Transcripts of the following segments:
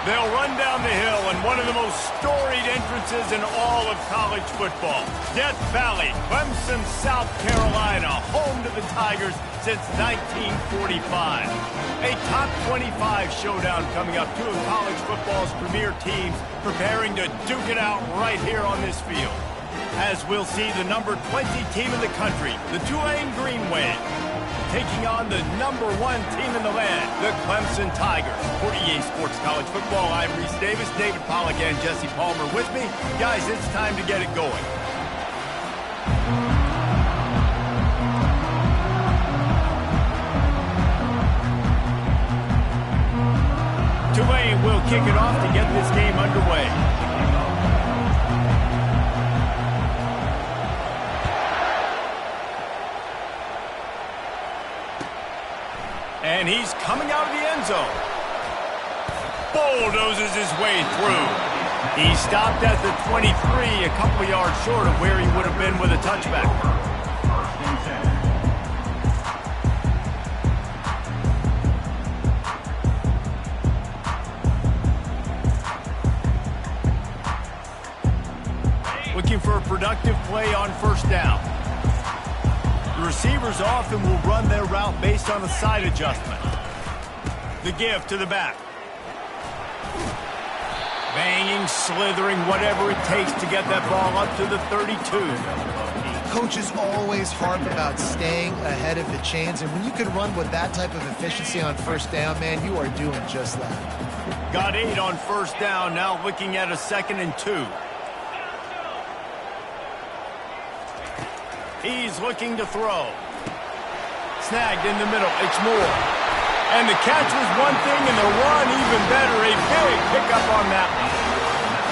They'll run down the hill in one of the most storied entrances in all of college football. Death Valley, Clemson, South Carolina, home to the Tigers since 1945. A top 25 showdown coming up. Two of college football's premier teams preparing to duke it out right here on this field. As we'll see the number 20 team in the country, the Tulane Green Wave, taking on the number 1 team in the land, the Clemson Tigers. For EA Sports College Football, I'm Reese Davis, David Pollack, and Jesse Palmer with me. Guys, it's time to get it going. Tulane will kick it off to get this game underway. And he's coming out of the end zone. Bulldozes his way through. He stopped at the 23, a couple yards short of where he would have been with a touchback. Looking for a productive play on first down. The receivers often will run their route based on a side adjustment. The give to the back. Banging, slithering, whatever it takes to get that ball up to the 32. Coaches always harp about staying ahead of the chains, and when you can run with that type of efficiency on first down, man, you are doing just that. Got 8 on first down, now looking at a 2nd and 2. He's looking to throw. Snagged in the middle. It's Moore. And the catch was one thing, and the run even better. A big pickup on that one.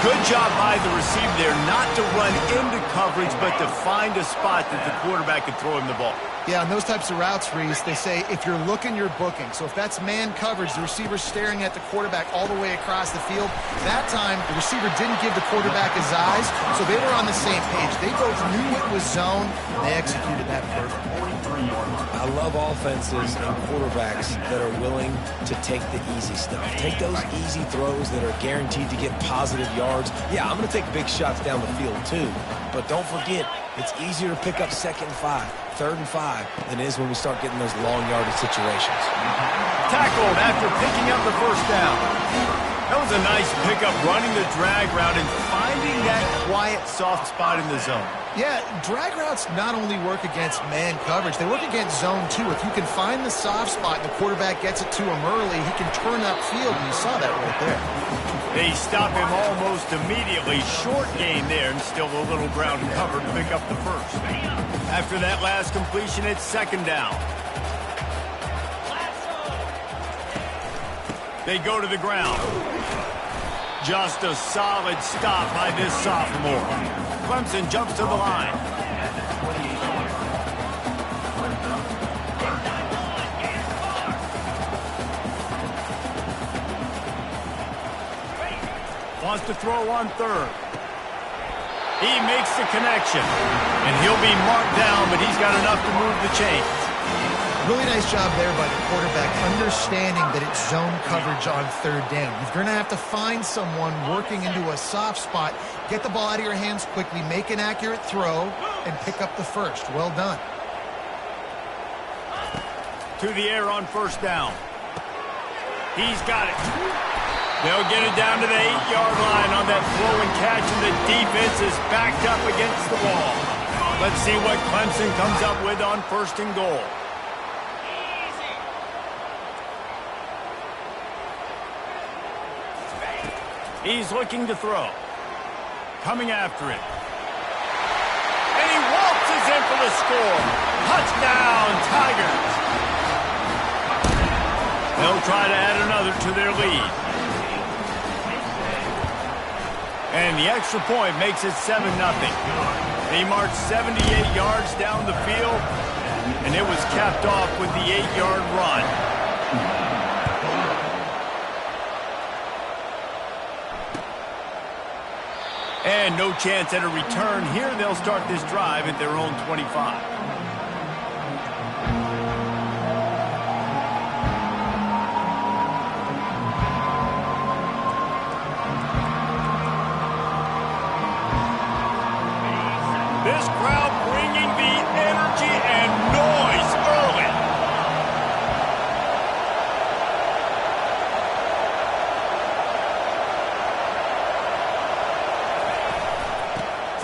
Good job by the receiver there not to run into coverage, but to find a spot that the quarterback could throw him the ball. Yeah, on those types of routes, Reese, they say if you're looking, you're booking. So if that's man coverage, the receiver's staring at the quarterback all the way across the field. That time, the receiver didn't give the quarterback his eyes, so they were on the same page. They both knew it was zone, and they executed that perfectly. I love offenses and quarterbacks that are willing to take the easy stuff. Take those easy throws that are guaranteed to get positive yards. Yeah, I'm going to take big shots down the field too, but don't forget, it's easier to pick up 2nd and 5, 3rd and 5 than it is when we start getting those long yardage situations. Tackled after picking up the first down. That was a nice pickup, running the drag route and finding that quiet, soft spot in the zone. Yeah, drag routes not only work against man coverage, they work against zone too. If you can find the soft spot and the quarterback gets it to him early, he can turn upfield, and you saw that right there. They stop him almost immediately. Short gain there, and still a little ground cover to pick up the first. After that last completion, it's 2nd down. They go to the ground. Just a solid stop by this sophomore. Clemson jumps to the line. Wants to throw on 3rd. He makes the connection. And he'll be marked down, but he's got enough to move the chains. Really nice job there by the quarterback, understanding that it's zone coverage on 3rd down. You're going to have to find someone working into a soft spot, get the ball out of your hands quickly, make an accurate throw, and pick up the first. Well done. To the air on first down. He's got it. They'll get it down to the 8-yard line on that throw and catch, and the defense is backed up against the wall. Let's see what Clemson comes up with on 1st and goal. He's looking to throw. Coming after it. And he waltzes in for the score. Touchdown, Tigers. They'll try to add another to their lead. And the extra point makes it 7-0. They marched 78 yards down the field, and it was capped off with the 8-yard run. And no chance at a return here. They'll start this drive at their own 25.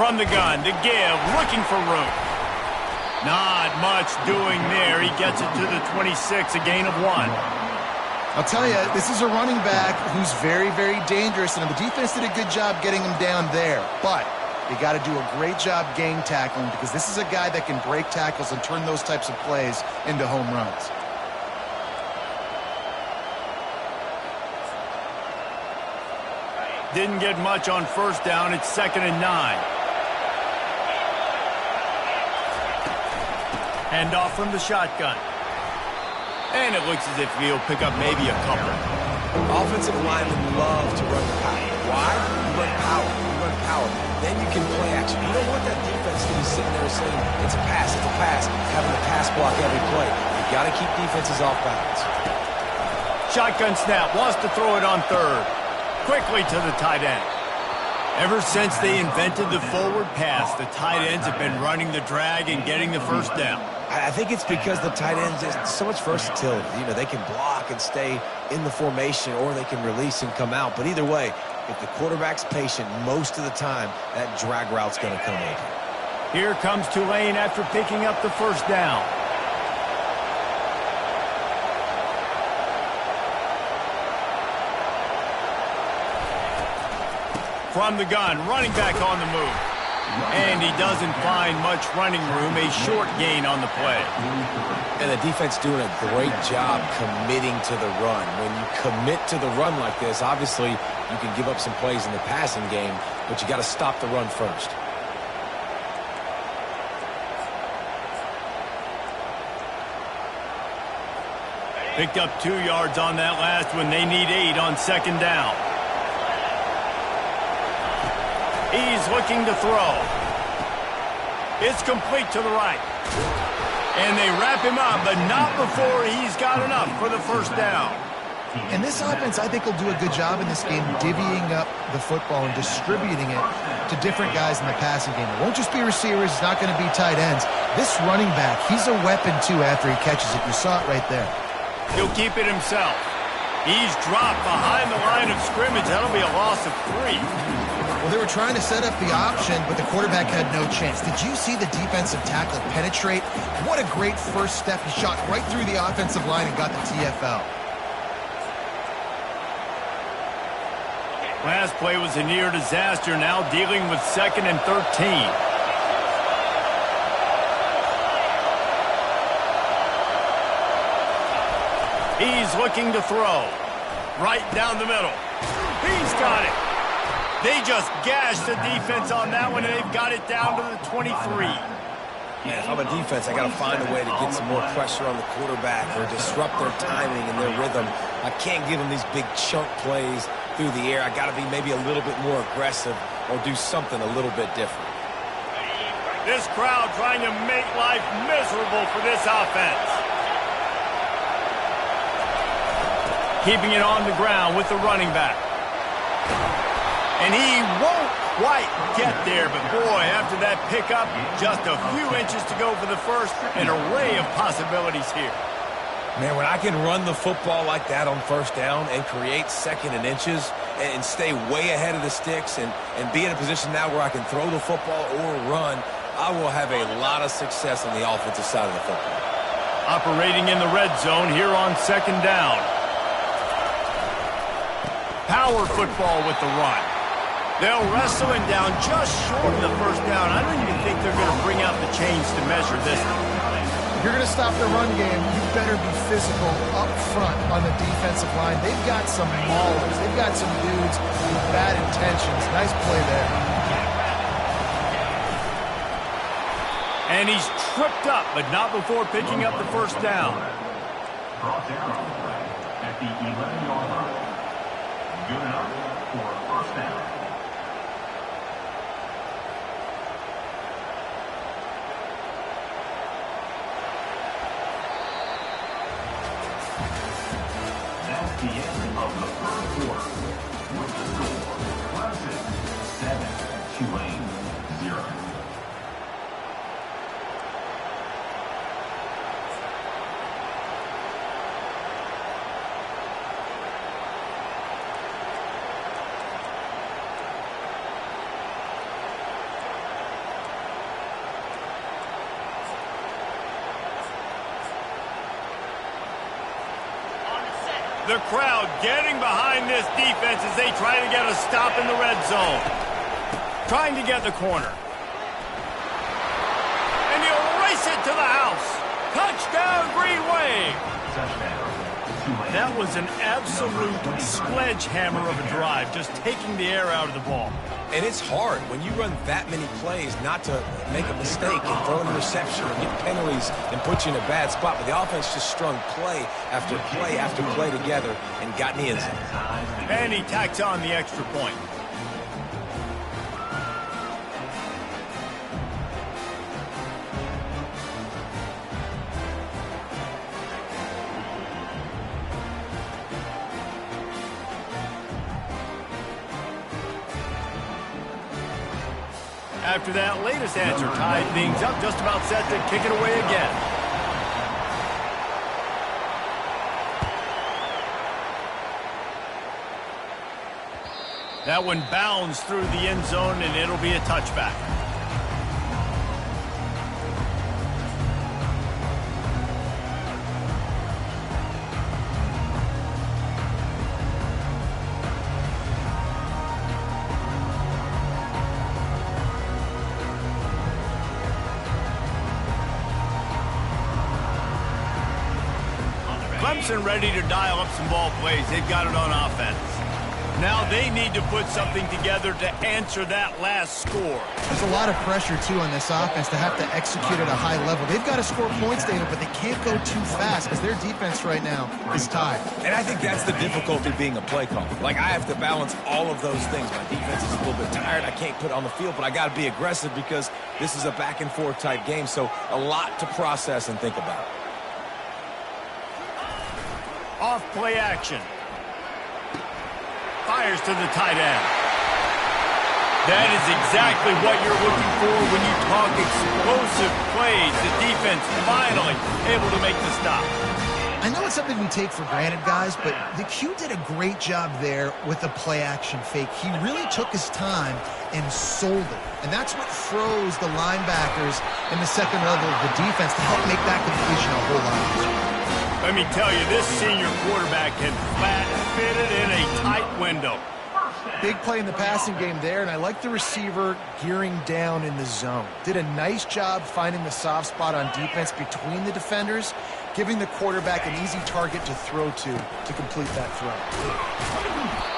From the gun, to give, looking for room. Not much doing there. He gets it to the 26, a gain of 1. I'll tell you, this is a running back who's very, very dangerous, and the defense did a good job getting him down there. But you got to do a great job game tackling, because this is a guy that can break tackles and turn those types of plays into home runs. Didn't get much on first down. It's 2nd and 9. Hand off from the shotgun. And it looks as if he'll pick up maybe a couple. Offensive linemen love to run the power. Why? You run power. You run power. Then you can play action. You don't want that defense to be sitting there saying, it's a pass, having to pass block every play. You got to keep defenses off balance. Shotgun snap. Wants to throw it on 3rd. Quickly to the tight end. Ever since they invented the forward pass, the tight ends have been running the drag and getting the first down. I think it's because the tight ends have so much versatility. You know, they can block and stay in the formation, or they can release and come out. But either way, if the quarterback's patient most of the time, that drag route's going to come open. Here comes Tulane after picking up the first down. From the gun, running back on the move. And he doesn't find much running room, a short gain on the play. And the defense doing a great job committing to the run. When you commit to the run like this, obviously you can give up some plays in the passing game, but you got to stop the run first. Picked up 2 yards on that last one. They need 8 on 2nd down. He's looking to throw. It's complete to the right. And they wrap him up, but not before he's got enough for the first down. And this offense, I think, will do a good job in this game divvying up the football and distributing it to different guys in the passing game. It won't just be receivers. It's not going to be tight ends. This running back, he's a weapon, too, after he catches it. You saw it right there. He'll keep it himself. He's dropped behind the line of scrimmage. That'll be a loss of 3. Well, they were trying to set up the option, but the quarterback had no chance. Did you see the defensive tackle penetrate? What a great first step. He shot right through the offensive line and got the TFL. Last play was a near disaster. Now dealing with 2nd and 13. He's looking to throw. Right down the middle. He's got it. They just gashed the defense on that one, and they've got it down to the 23. Man, if I'm a defense, I got to find a way to get some more pressure on the quarterback or disrupt their timing and their rhythm. I can't give them these big chunk plays through the air. I got to be maybe a little bit more aggressive or do something a little bit different. This crowd trying to make life miserable for this offense. Keeping it on the ground with the running back. And he won't quite get there, but boy, after that pickup, just a few inches to go for the first. An array of possibilities here. Man, when I can run the football like that on first down and create 2nd and inches and stay way ahead of the sticks and be in a position now where I can throw the football or run, I will have a lot of success on the offensive side of the football. Operating in the red zone here on 2nd down. Power football with the run. They'll wrestle him down just short of the first down. I don't even think they're going to bring out the chains to measure this one. If you're going to stop the run game, you better be physical up front on the defensive line. They've got some maulers. They've got some dudes with bad intentions. Nice play there. And he's tripped up, but not before picking up the first down. Brought down at the 11-yard line. Good enough for a first down. That's the end of the first quarter. With the score, Clemson 7, Tulane 0. The crowd getting behind this defense as they try to get a stop in the red zone. Trying to get the corner. And he'll race it to the house. Touchdown, Green Wave. That was an absolute sledgehammer of a drive, just taking the air out of the ball. And it's hard when you run that many plays not to make a mistake and throw an interception or get penalties and put you in a bad spot. But the offense just strung play after play after play together and got in the end zone. And he tacks on the extra point. After that latest answer tied things up, just about set to kick it away again. That one bounds through the end zone, and it'll be a touchback. Clemson ready to dial up some ball plays. They've got it on offense. Now they need to put something together to answer that last score. There's a lot of pressure, too, on this offense to have to execute at a high level. They've got to score points, David, but they can't go too fast because their defense right now is tied. And I think that's the difficulty being a play caller. Like, I have to balance all of those things. My defense is a little bit tired. I can't put it on the field, but I got to be aggressive because this is a back-and-forth type game, so a lot to process and think about. Off play action. Fires to the tight end. That is exactly what you're looking for when you talk explosive plays. The defense finally able to make the stop. I know it's something we take for granted, guys, but the Q did a great job there with the play action fake. He really took his time and sold it. And that's what froze the linebackers in the second level of the defense to help make that completion a whole lot easier. Let me tell you, this senior quarterback can flat fit it in a tight window. Big play in the passing game there, and I like the receiver gearing down in the zone. Did a nice job finding the soft spot on defense between the defenders, giving the quarterback an easy target to throw to complete that throw.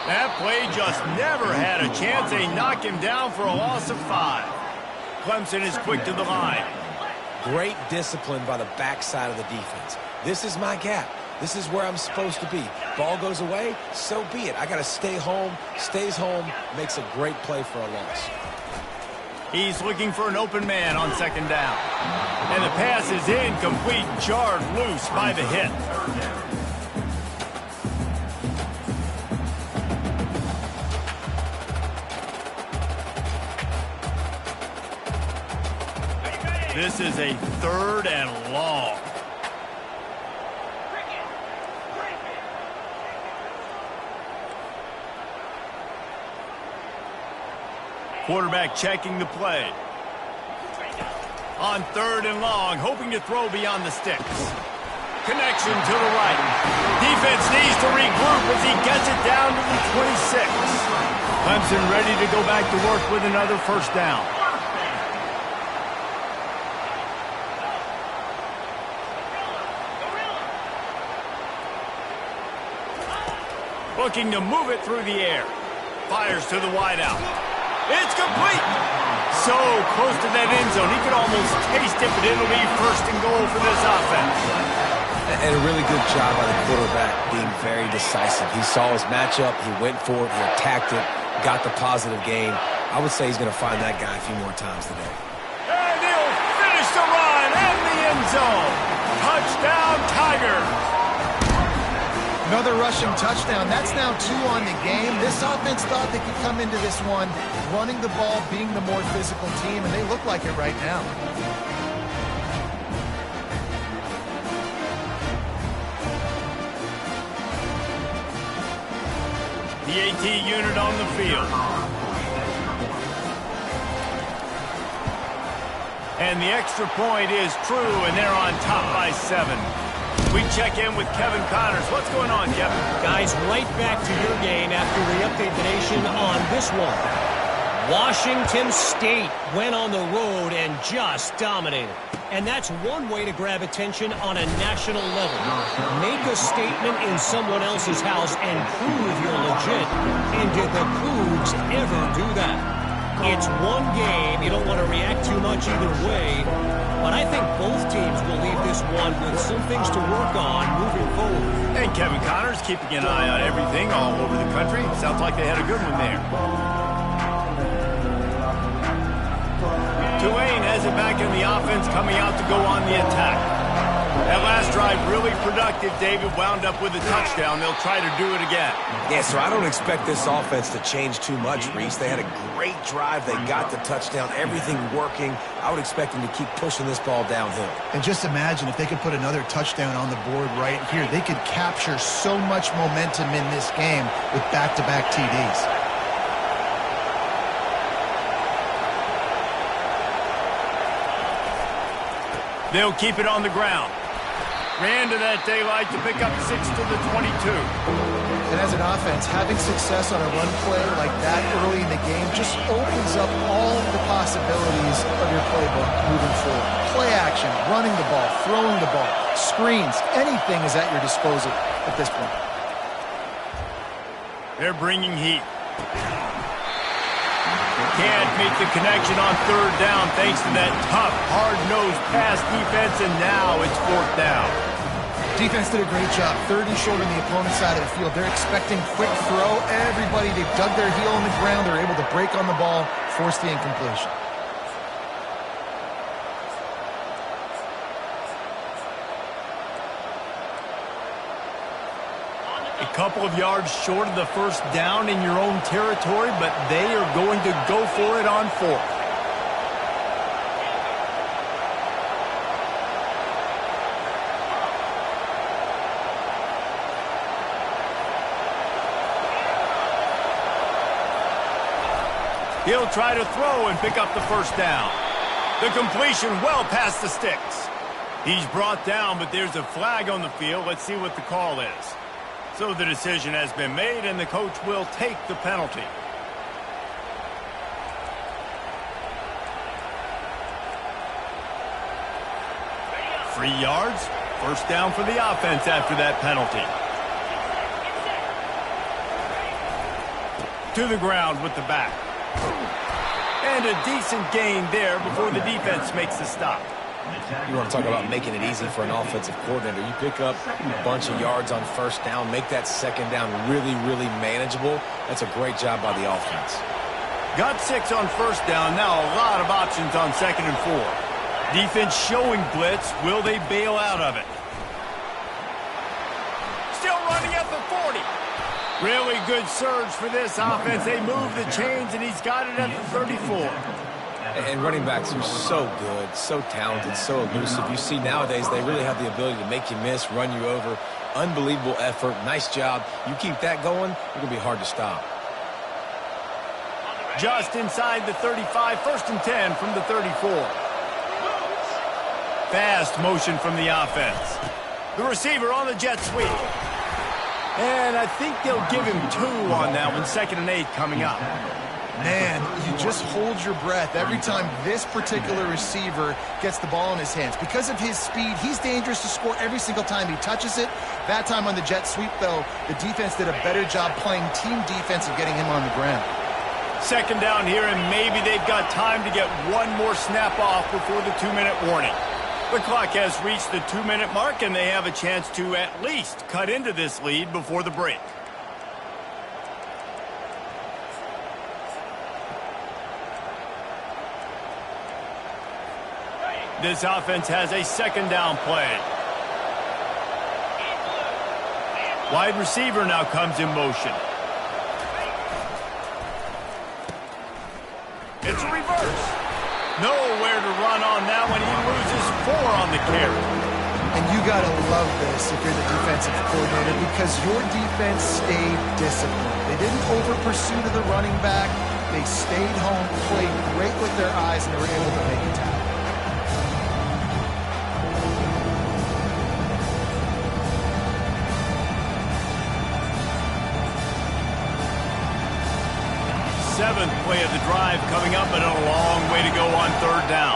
That play just never had a chance. They knock him down for a loss of 5. Clemson is quick to the line. Great discipline by the backside of the defense. This is my gap. This is where I'm supposed to be. Ball goes away, so be it. I got to stay home. Stays home, makes a great play for a loss. He's looking for an open man on second down. And the pass is incomplete, jarred loose by the hit. This is a 3rd and long. Quarterback checking the play. On 3rd and long, hoping to throw beyond the sticks. Connection to the right. Defense needs to regroup as he gets it down to the 26. Clemson ready to go back to work with another first down. Looking to move it through the air. Fires to the wideout. It's complete. So close to that end zone. He could almost taste it, but it'll be 1st and goal for this offense. And a really good job by the quarterback being very decisive. He saw his matchup. He went for it. He attacked it. Got the positive gain. I would say he's going to find that guy a few more times today. And he'll finish the run and the end zone. Touchdown, Tigers. Another rushing touchdown. That's now 2 on the game. This offense thought they could come into this one running the ball, being the more physical team, and they look like it right now. The AT unit on the field. And the extra point is true, and they're on top by 7. We check in with Kevin Connors. What's going on, Kevin? Guys, right back to your game after we update the nation on this one. Washington State went on the road and just dominated. And that's one way to grab attention on a national level. Make a statement in someone else's house and prove you're legit. And did the Cougs ever do that? It's one game. You don't want to react too much either way. But I think both teams will leave this one with some things to work on moving forward. And Kevin Connors keeping an eye on everything all over the country. Sounds like they had a good one there. Tulane has it back in the offense, coming out to go on the attack. That last drive really productive. David wound up with a touchdown. They'll try to do it again. Yeah, so I don't expect this offense to change too much, Reese. They had a great drive. They got the touchdown, everything working. I would expect them to keep pushing this ball downhill. And just imagine if they could put another touchdown on the board right here. They could capture so much momentum in this game with back-to-back TDs. They'll keep it on the ground. Ran to that daylight to pick up 6 to the 22. And as an offense, having success on a run play like that early in the game just opens up all the possibilities of your playbook moving forward. Play action, running the ball, throwing the ball, screens, anything is at your disposal at this point. They're bringing heat. Can't make the connection on third down thanks to that tough, hard-nosed pass defense, and now it's fourth down. Defense did a great job. Third and short on the opponent's side of the field. They're expecting quick throw. Everybody, they've dug their heel in the ground. They're able to break on the ball, force the incompletion. A couple of yards short of the first down in your own territory, but they are going to go for it on fourth. He'll try to throw and pick up the first down. The completion well past the sticks. He's brought down, but there's a flag on the field. Let's see what the call is. So the decision has been made, and the coach will take the penalty. Free yards. First down for the offense after that penalty. To the ground with the back. And a decent gain there before the defense makes the stop. You want to talk about making it easy for an offensive coordinator. You pick up a bunch of yards on first down, make that second down really, really manageable. That's a great job by the offense. Got 6 on first down. Now a lot of options on second and 4. Defense showing blitz. Will they bail out of it? Still running at the 40. Really good surge for this offense. They move the chains, and he's got it at the 34. And running backs are so good, so talented, so elusive. You see nowadays they really have the ability to make you miss, run you over. Unbelievable effort. Nice job. You keep that going, it's going to be hard to stop. Just inside the 35, first and 10 from the 34. Fast motion from the offense. The receiver on the jet sweep. And I think they'll give him 2 on that one. Second and 8 coming up. Man, you just hold your breath every time this particular receiver gets the ball in his hands. Because of his speed, he's dangerous to score every single time he touches it. That time on the jet sweep, though, the defense did a better job playing team defense and getting him on the ground. Second down here, and maybe they've got time to get one more snap off before the 2-minute warning. The clock has reached the 2-minute mark, and they have a chance to at least cut into this lead before the break. This offense has a second down play. Wide receiver now comes in motion. It's a reverse. Nowhere to run on that one. He loses 4 on the carry. And you got to love this if you're the defensive coordinator because your defense stayed disciplined. They didn't over-pursue to the running back. They stayed home, played great with their eyes, and they were able to make a tackle. 7th play of the drive coming up, and a long way to go on 3rd down.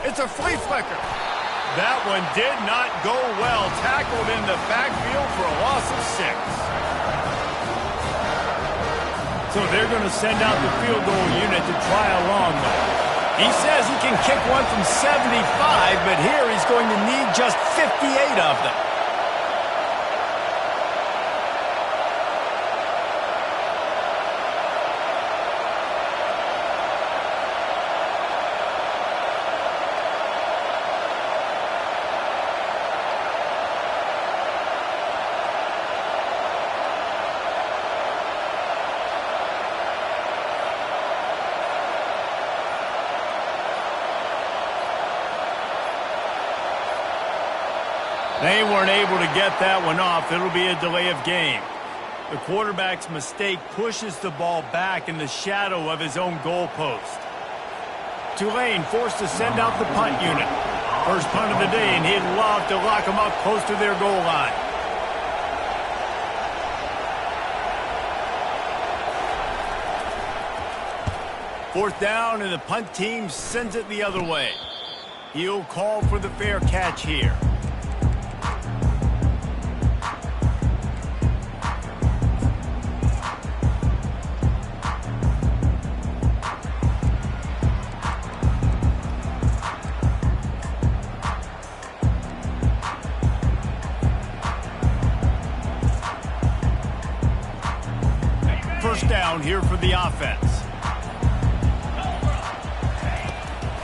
It's a flea flicker. That one did not go well. Tackled in the backfield for a loss of 6. So they're going to send out the field goal unit to try a long one. He says he can kick one from 75, but here he's going to need just 58 of them. They weren't able to get that one off. It'll be a delay of game. The quarterback's mistake pushes the ball back in the shadow of his own goalpost. Tulane forced to send out the punt unit. First punt of the day, and he'd love to lock them up close to their goal line. Fourth down, and the punt team sends it the other way. He'll call for the fair catch here. First down here for the offense.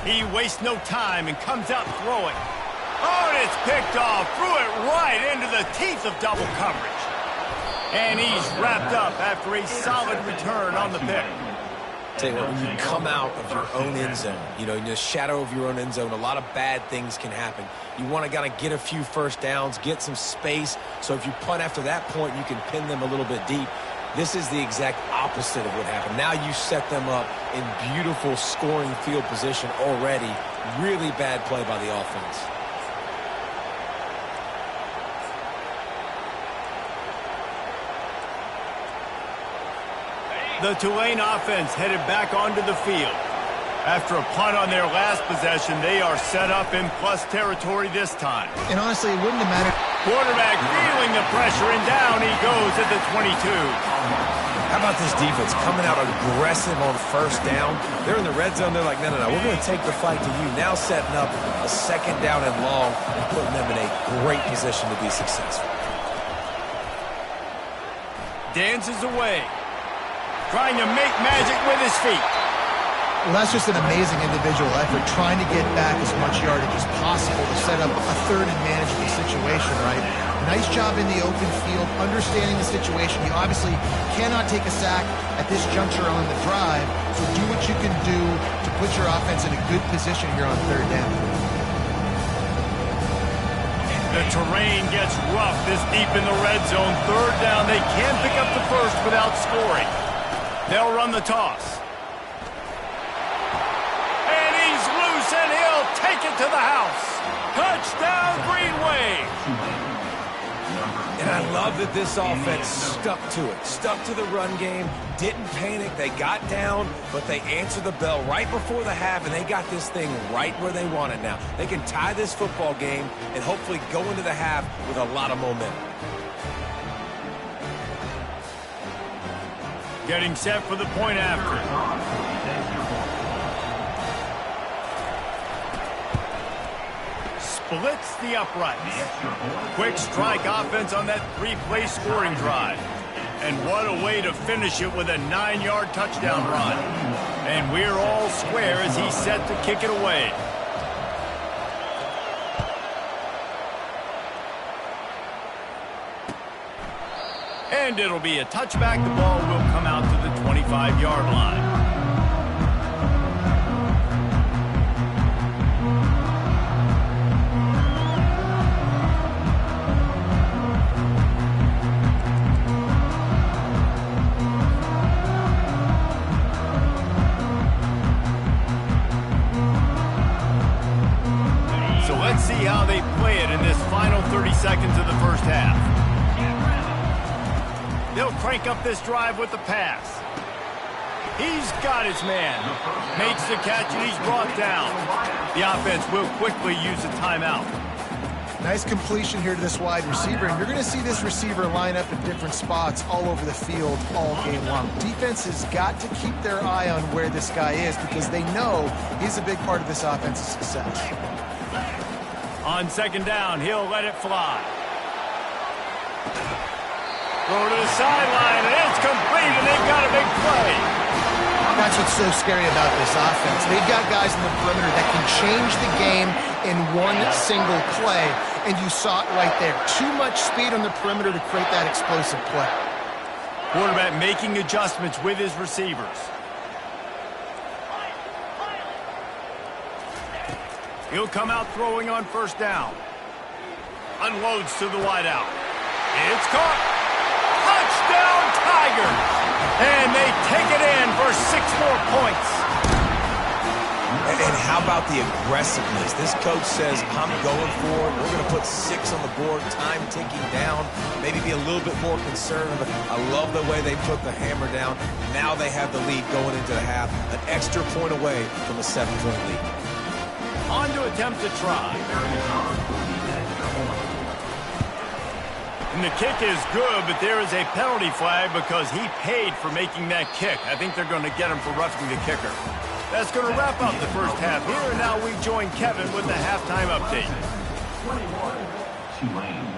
He wastes no time and comes out throwing. Oh, and it's picked off. Threw it right into the teeth of double coverage. And he's wrapped up after a solid return on the pick. Tell you what, when you come out of your own end zone, you know, in the shadow of your own end zone, a lot of bad things can happen. You want to get a few first downs, get some space, so if you punt after that point, you can pin them a little bit deep. This is the exact opposite of what happened. Now you set them up in beautiful scoring field position already. Really bad play by the offense. The Tulane offense headed back onto the field. After a punt on their last possession, they are set up in plus territory this time. And honestly, it wouldn't have mattered. Quarterback feeling the pressure, and down he goes at the 22. How about this defense coming out aggressive on first down? They're in the red zone. They're like, no, we're going to take the fight to you. Now setting up a second down and long and putting them in a great position to be successful. Dances away. Trying to make magic with his feet. Well, that's just an amazing individual effort, trying to get back as much yardage as possible to set up a third and manageable situation, right? Nice job in the open field, understanding the situation. You obviously cannot take a sack at this juncture on the drive, so do what you can do to put your offense in a good position here on third down. The terrain gets rough this deep in the red zone. Third down, they can't pick up the first without scoring. They'll run the toss. And he'll take it to the house. Touchdown, Green Wave. And I love that this offense stuck to it. Stuck to the run game. Didn't panic. They got down, but they answered the bell right before the half, and they got this thing right where they want it now. They can tie this football game and hopefully go into the half with a lot of momentum. Getting set for the point after. Splits the uprights. Quick strike offense on that three-play scoring drive. And what a way to finish it with a 9-yard touchdown run. And we're all square as he's set to kick it away. And it'll be a touchback. The ball will come out to the 25-yard line. Let's see how they play it in this final 30 seconds of the first half. They'll crank up this drive with the pass. He's got his man. Makes the catch, and he's brought down. The offense will quickly use a timeout. Nice completion here to this wide receiver, and you're going to see this receiver line up in different spots all over the field all game long. Defense has got to keep their eye on where this guy is because they know he's a big part of this offense's success. On second down, he'll let it fly. Throw to the sideline, and it's complete, and they've got a big play. That's what's so scary about this offense. They've got guys in the perimeter that can change the game in one single play, and you saw it right there. Too much speed on the perimeter to create that explosive play. Quarterback making adjustments with his receivers. He'll come out throwing on first down. Unloads to the wideout. It's caught. Touchdown, Tigers! And they take it in for 6 more points. And how about the aggressiveness? This coach says, I'm going for it. We're going to put 6 on the board, time ticking down, maybe be a little bit more conservative. I love the way they put the hammer down. Now they have the lead going into the half, an extra point away from a 7-point lead. On to attempt to try. And the kick is good, but there is a penalty flag because he paid for making that kick. I think they're going to get him for roughing the kicker. That's going to wrap up the first half here, and now we join Kevin with the halftime update. 21, Tulane,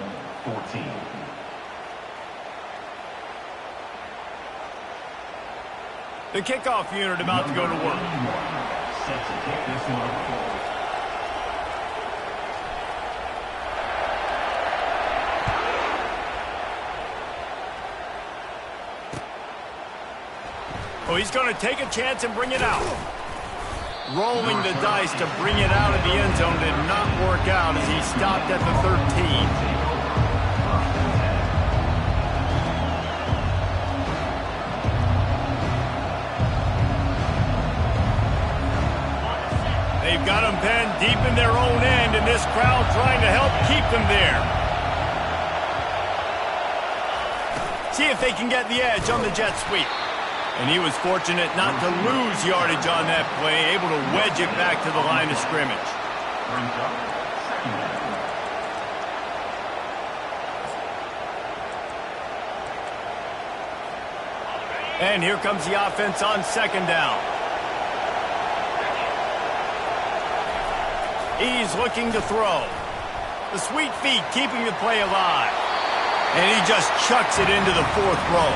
14. The kickoff unit about to go to work. Set to kick this one. Oh, he's going to take a chance and bring it out. Rolling the dice to bring it out of the end zone did not work out as he stopped at the 13. They've got them penned deep in their own end, and this crowd trying to help keep them there. See if they can get the edge on the jet sweep. And he was fortunate not to lose yardage on that play, able to wedge it back to the line of scrimmage. And here comes the offense on second down. He's looking to throw. The sweet feet keeping the play alive. And he just chucks it into the 4th row.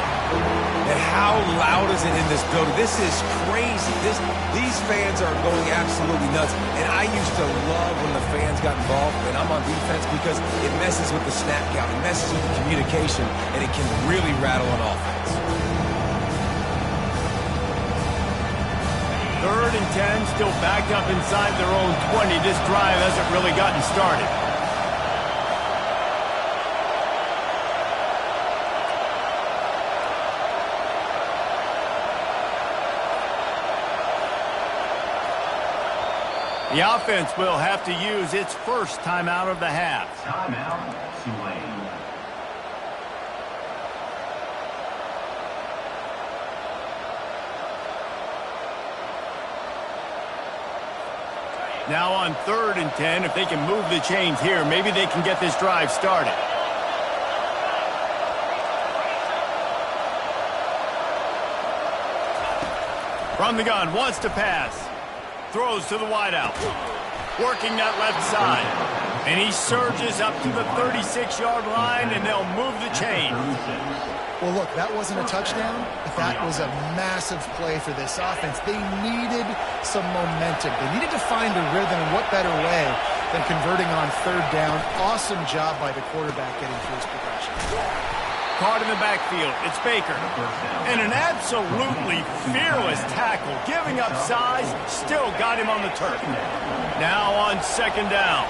And how loud is it in this building? This is crazy. These fans are going absolutely nuts. And I used to love when the fans got involved, and I'm on defense because it messes with the snap count. It messes with the communication, and it can really rattle an offense. 3rd and 10, still backed up inside their own 20. This drive hasn't really gotten started. The offense will have to use its first timeout of the half. Timeout, Tulane. Now on 3rd and 10, if they can move the chains here, maybe they can get this drive started. From the gun, wants to pass. Throws to the wideout. Working that left side. And he surges up to the 36-yard line, and they'll move the chain. Well, look, that wasn't a touchdown, but that was a massive play for this offense. They needed some momentum. They needed to find a rhythm, and what better way than converting on 3rd down. Awesome job by the quarterback getting through his progression. Caught in the backfield. It's Baker. And an absolutely fearless tackle. Giving up size, still got him on the turf. Now on second down.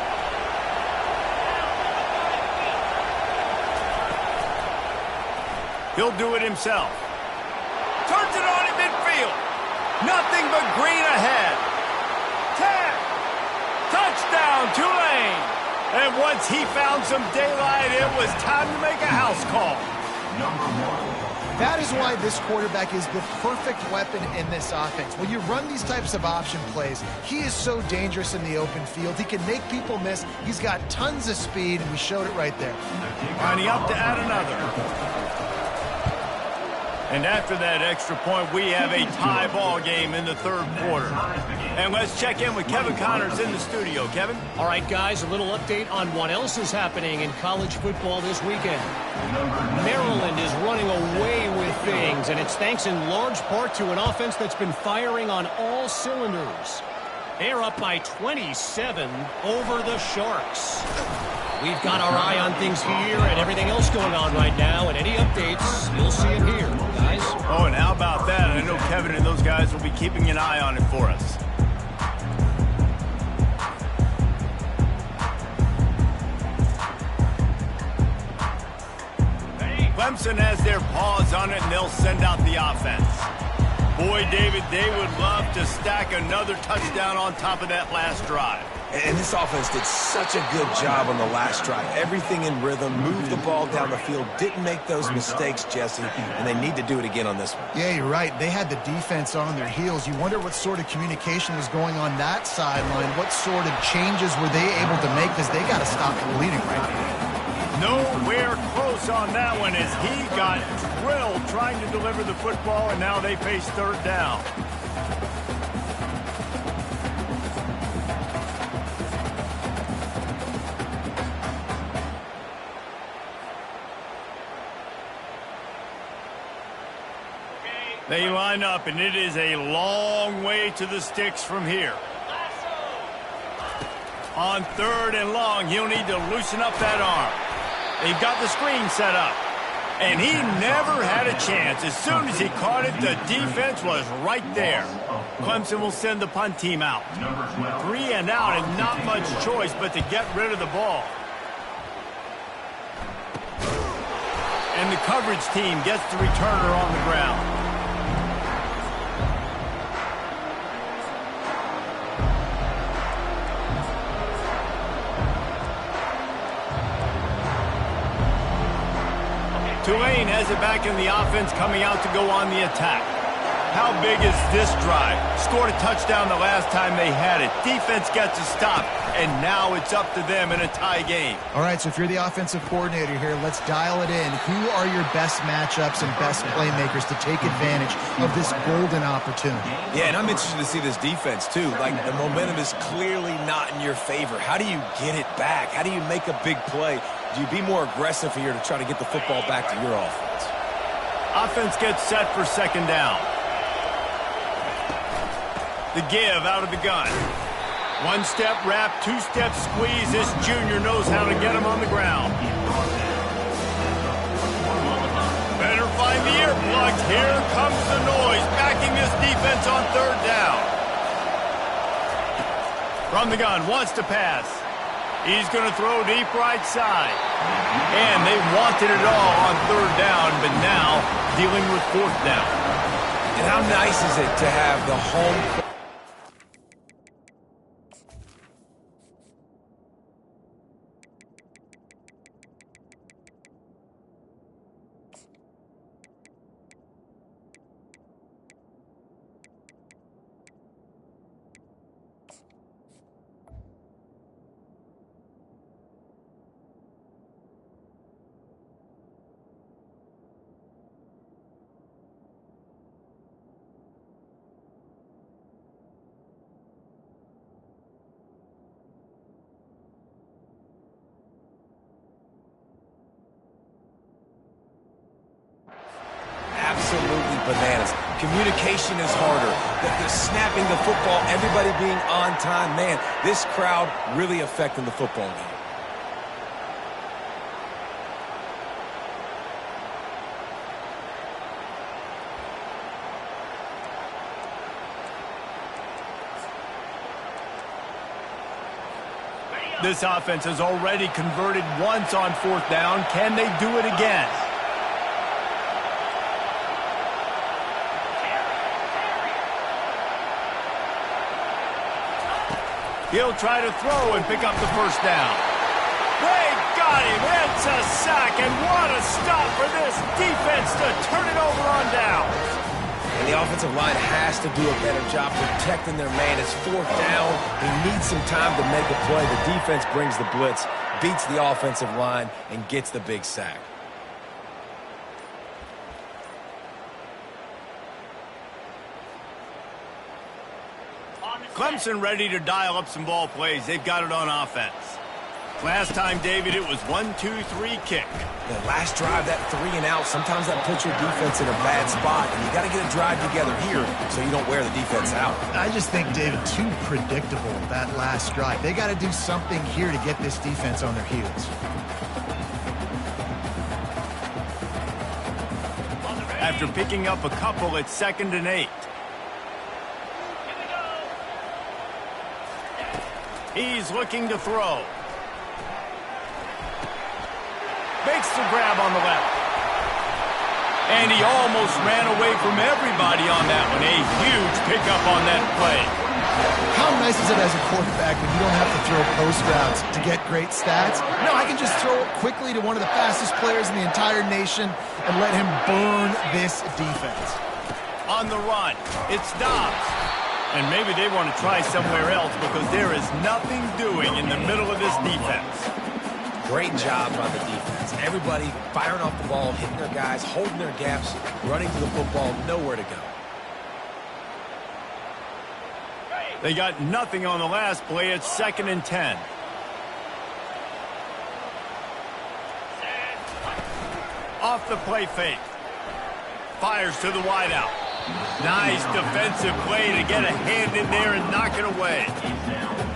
He'll do it himself. Turns it on in midfield. Nothing but green ahead. 10. Touchdown, Tulane. And once he found some daylight, it was time to make a house call. Number 1. That is why this quarterback is the perfect weapon in this offense. When you run these types of option plays, he is so dangerous in the open field. He can make people miss. He's got tons of speed, and we showed it right there. Lining up to add another. And after that extra point, we have a tie ball game in the third quarter. And let's check in with Kevin Connors in the studio. Kevin? All right, guys, a little update on what else is happening in college football this weekend. Maryland is running away with things, and it's thanks in large part to an offense that's been firing on all cylinders. They're up by 27 over the Sharks. We've got our eye on things here and everything else going on right now, and any updates, you'll see it here, guys. Oh, and how about that? I know Kevin and those guys will be keeping an eye on it for us. Clemson has their paws on it, and they'll send out the offense. Boy, David, they would love to stack another touchdown on top of that last drive. And this offense did such a good job on the last drive. Everything in rhythm, moved the ball down the field, didn't make those mistakes, Jesse, and they need to do it again on this one. Yeah, you're right. They had the defense on their heels. You wonder what sort of communication was going on that sideline. What sort of changes were they able to make, because they got to stop the bleeding right now. Nowhere close on that one as he got drilled trying to deliver the football, and now they face third down. They line up, and it is a long way to the sticks from here. On third and long, he'll need to loosen up that arm. They've got the screen set up. And he never had a chance. As soon as he caught it, the defense was right there. Clemson will send the punt team out. 3 and out, and not much choice but to get rid of the ball. And the coverage team gets the returner on the ground. Tulane has it back in the offense, coming out to go on the attack. How big is this drive? Scored a touchdown the last time they had it. Defense gets a stop, and now it's up to them in a tie game. All right, so if you're the offensive coordinator here, let's dial it in. Who are your best matchups and best playmakers to take advantage of this golden opportunity? Yeah, and I'm interested to see this defense, too. Like, the momentum is clearly not in your favor. How do you get it back? How do you make a big play? Do you be more aggressive here to try to get the football back to your offense? Offense gets set for second down. The give out of the gun. One-step wrap, two-step squeeze. This junior knows how to get him on the ground. Better find the earplugs. Here comes the noise, backing this defense on third down. From the gun, wants to pass. He's going to throw deep right side. And they wanted it all on third down, but now dealing with fourth down. And how nice is it to have the home... Absolutely bananas. Communication is harder. The snapping the football, everybody being on time. Man, this crowd really affecting the football game. This offense has already converted once on fourth down. Can they do it again? He'll try to throw and pick up the first down. They got got him. It's a sack, and what a stop for this defense to turn it over on downs. And the offensive line has to do a better job protecting their man. It's fourth down. He needs some time to make a play. The defense brings the blitz, beats the offensive line, and gets the big sack. Clemson ready to dial up some ball plays. They've got it on offense. Last time, David, it was 1-2-3 kick. The last drive, that 3 and out, sometimes that puts your defense in a bad spot, and you got to get a drive together here so you don't wear the defense out. I just think, David, too predictable, that last drive. They got to do something here to get this defense on their heels. After picking up a couple, it's 2nd and 8. He's looking to throw. Makes the grab on the left. And he almost ran away from everybody on that one. A huge pickup on that play. How nice is it as a quarterback when you don't have to throw post routes to get great stats? No, I can just throw it quickly to one of the fastest players in the entire nation and let him burn this defense. On the run, it's Dobbs. And maybe they want to try somewhere else because there is nothing doing in the middle of this defense. Great job by the defense. Everybody firing off the ball, hitting their guys, holding their gaps, running to the football, nowhere to go. They got nothing on the last play. It's 2nd and 10. Off the play fake. Fires to the wideout. Nice defensive play to get a hand in there and knock it away.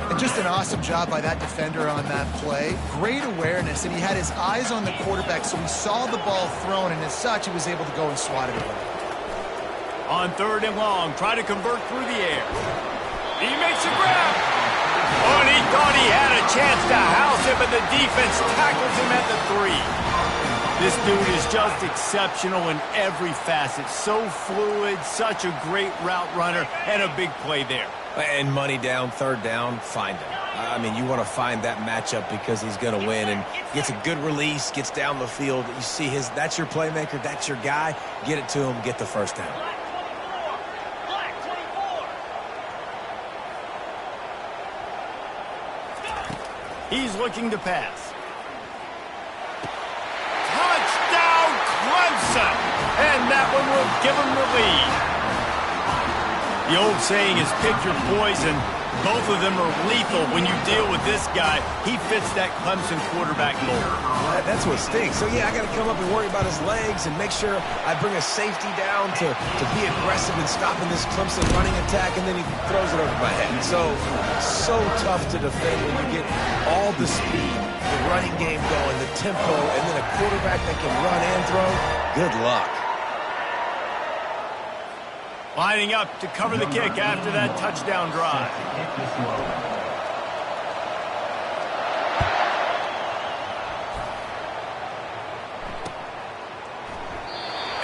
And just an awesome job by that defender on that play. Great awareness, and he had his eyes on the quarterback, so he saw the ball thrown, and as such, he was able to go and swat it away. On 3rd and long, try to convert through the air. He makes a grab. Oh, and he thought he had a chance to house it, but the defense tackles him at the 3. This dude is just exceptional in every facet. So fluid, such a great route runner, and a big play there. And money down, 3rd down, find him. I mean, you want to find that matchup because he's going to win. And gets a good release, gets down the field. You see that's your playmaker, that's your guy. Get it to him, get the 1st down. He's looking to pass. Touchdown, Clemson! And that one will give him the lead. The old saying is pick your poison. Both of them are lethal when you deal with this guy. He fits that Clemson quarterback mold. That's what stinks. So, yeah, I got to come up and worry about his legs and make sure I bring a safety down to be aggressive in stopping this Clemson running attack, and then he throws it over my head. So tough to defend when you get all the speed, the running game going, the tempo, and then a quarterback that can run and throw. Good luck. Lining up to cover the kick after that touchdown drive.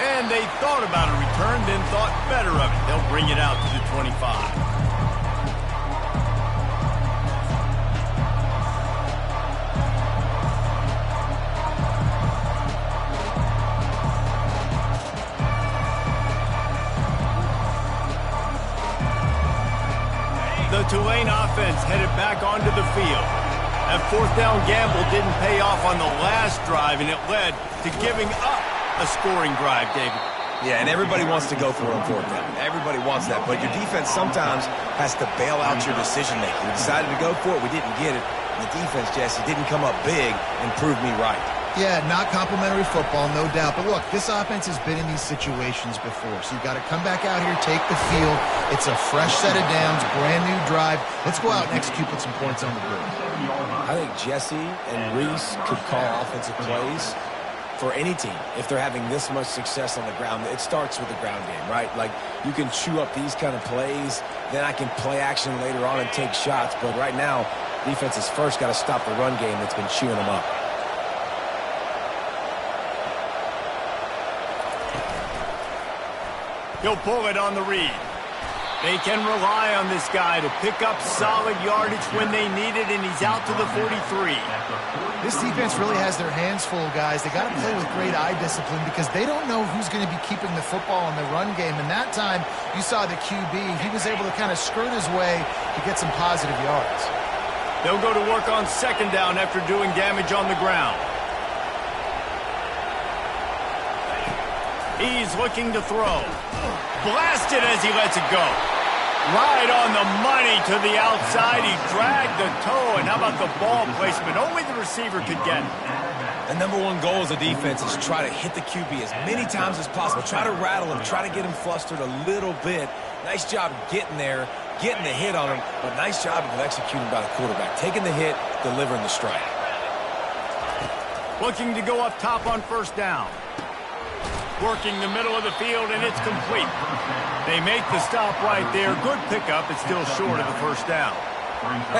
And they thought about a return, then thought better of it. They'll bring it out to the 25. The Tulane offense headed back onto the field. That 4th down gamble didn't pay off on the last drive, and it led to giving up a scoring drive, David. Yeah, and everybody wants to go for it on 4th down. Everybody wants that, but your defense sometimes has to bail out your decision-making. We decided to go for it. We didn't get it. And the defense, Jesse, didn't come up big and prove me right. Yeah, not complimentary football, no doubt. But look, this offense has been in these situations before. So you've got to come back out here, take the field. It's a fresh set of downs, brand new drive. Let's go out and execute with some points on the board. I think Jesse and Reese could call offensive plays for any team if they're having this much success on the ground. It starts with the ground game, right? Like, you can chew up these kind of plays, then I can play action later on and take shots. But right now, defense has first got to stop the run game that's been chewing them up. He'll pull it on the read. They can rely on this guy to pick up solid yardage when they need it, and he's out to the 43. This defense really has their hands full, guys. They got to play with great eye discipline because they don't know who's going to be keeping the football in the run game. And that time, you saw the QB. He was able to kind of skirt his way to get some positive yards. They'll go to work on second down after doing damage on the ground. He's looking to throw. Blasted as he lets it go. Right on the money to the outside. He dragged the toe, and how about the ball placement? Only the receiver could get it. The number one goal as a defense is try to hit the QB as many times as possible. Try to rattle him, try to get him flustered a little bit. Nice job getting there, getting the hit on him, but nice job of executing by the quarterback. Taking the hit, delivering the strike. Looking to go up top on first down. Working the middle of the field, and it's complete. They make the stop right there. Good pickup. It's still short of the first down.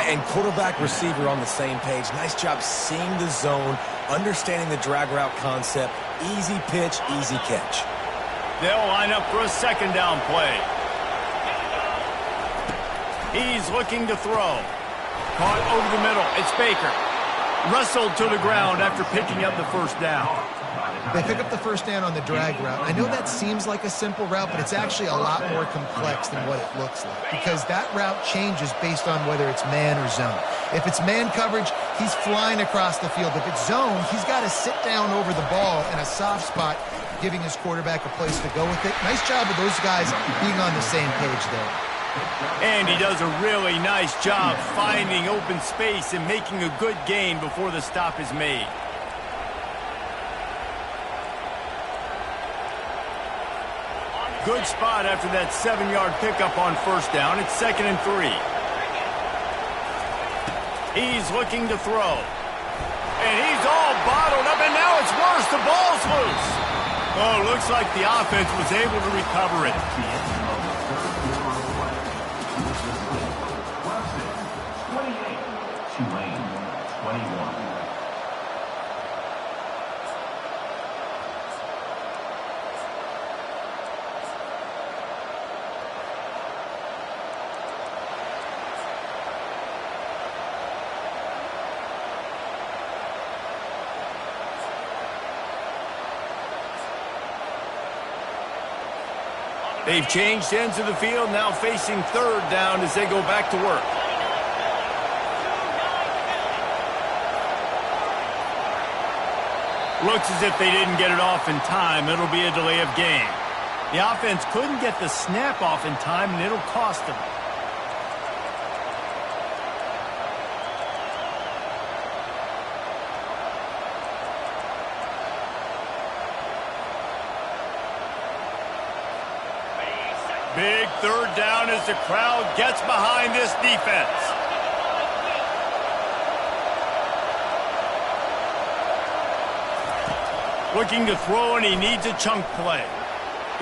And quarterback receiver on the same page. Nice job seeing the zone, understanding the drag route concept. Easy pitch, easy catch. They'll line up for a second down play. He's looking to throw. Caught over the middle. It's Baker. Wrestled to the ground after picking up the first down. They pick up the first down on the drag route. I know that seems like a simple route, but it's actually a lot more complex than what it looks like because that route changes based on whether it's man or zone. If it's man coverage, he's flying across the field. If it's zone, he's got to sit down over the ball in a soft spot, giving his quarterback a place to go with it. Nice job of those guys being on the same page there. And he does a really nice job finding open space and making a good gain before the stop is made. Good spot after that 7-yard pickup on first down. It's 2nd and 3. He's looking to throw. And he's all bottled up, and now it's worse. The ball's loose. Oh, looks like the offense was able to recover it. Tulane, 21. They've changed ends of the field, now facing third down as they go back to work. Looks as if they didn't get it off in time. It'll be a delay of game. The offense couldn't get the snap off in time, and it'll cost them. Big third down as the crowd gets behind this defense. Looking to throw, and he needs a chunk play.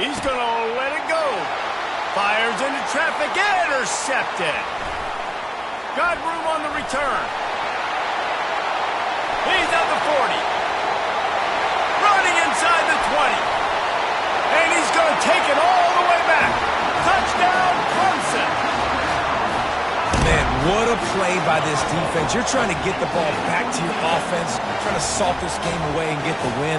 He's going to let it go. Fires into traffic, intercepted. Got room on the return. He's at the 40. Running inside the 20. And he's going to take it all the way back. Touchdown, Clemson. Man, what a play by this defense. You're trying to get the ball back to your offense, trying to salt this game away and get the win.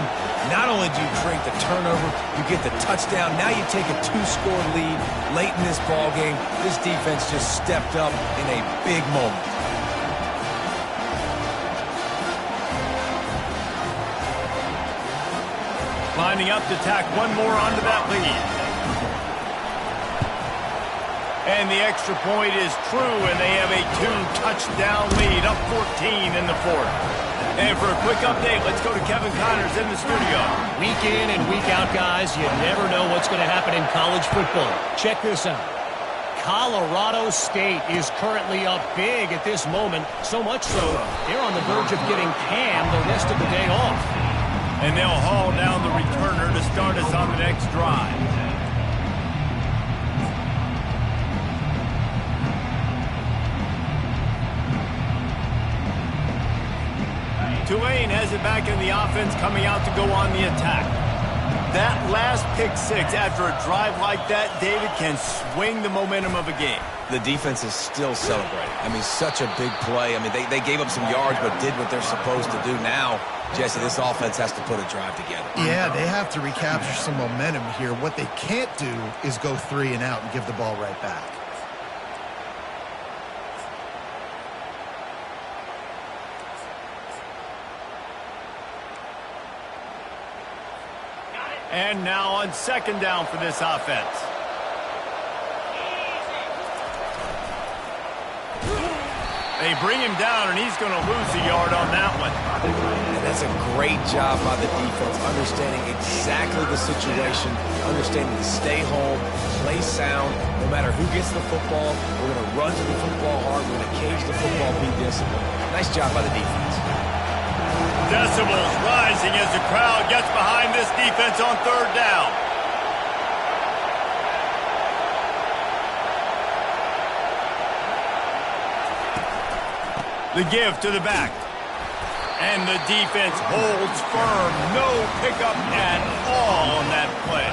Not only do you create the turnover, you get the touchdown. Now you take a 2-score lead late in this ball game. This defense just stepped up in a big moment. Lining up to tack one more onto that lead. And the extra point is true, and they have a 2-touchdown lead, up 14 in the fourth. And for a quick update, let's go to Kevin Connors in the studio. Week in and week out, guys, you never know what's going to happen in college football. Check this out. Colorado State is currently up big at this moment, so much so they're on the verge of getting Cam the rest of the day off. And they'll haul down the returner to start us on the next drive. Tulane has it back in the offense, coming out to go on the attack. That last pick six after a drive like that, David, can swing the momentum of a game. The defense is still celebrating. I mean, such a big play. I mean, they gave up some yards but did what they're supposed to do. Now, Jesse, this offense has to put a drive together. Yeah, they have to recapture some momentum here. What they can't do is go 3 and out and give the ball right back. And now on second down for this offense. They bring him down, and he's going to lose a yard on that one. And that's a great job by the defense, understanding exactly the situation, understanding to stay home, play sound. No matter who gets the football, we're going to run to the football hard. We're going to cage the football, be disciplined. Nice job by the defense. Decibels rising as the crowd gets behind this defense on third down. The give to the back. And the defense holds firm. No pickup at all on that play.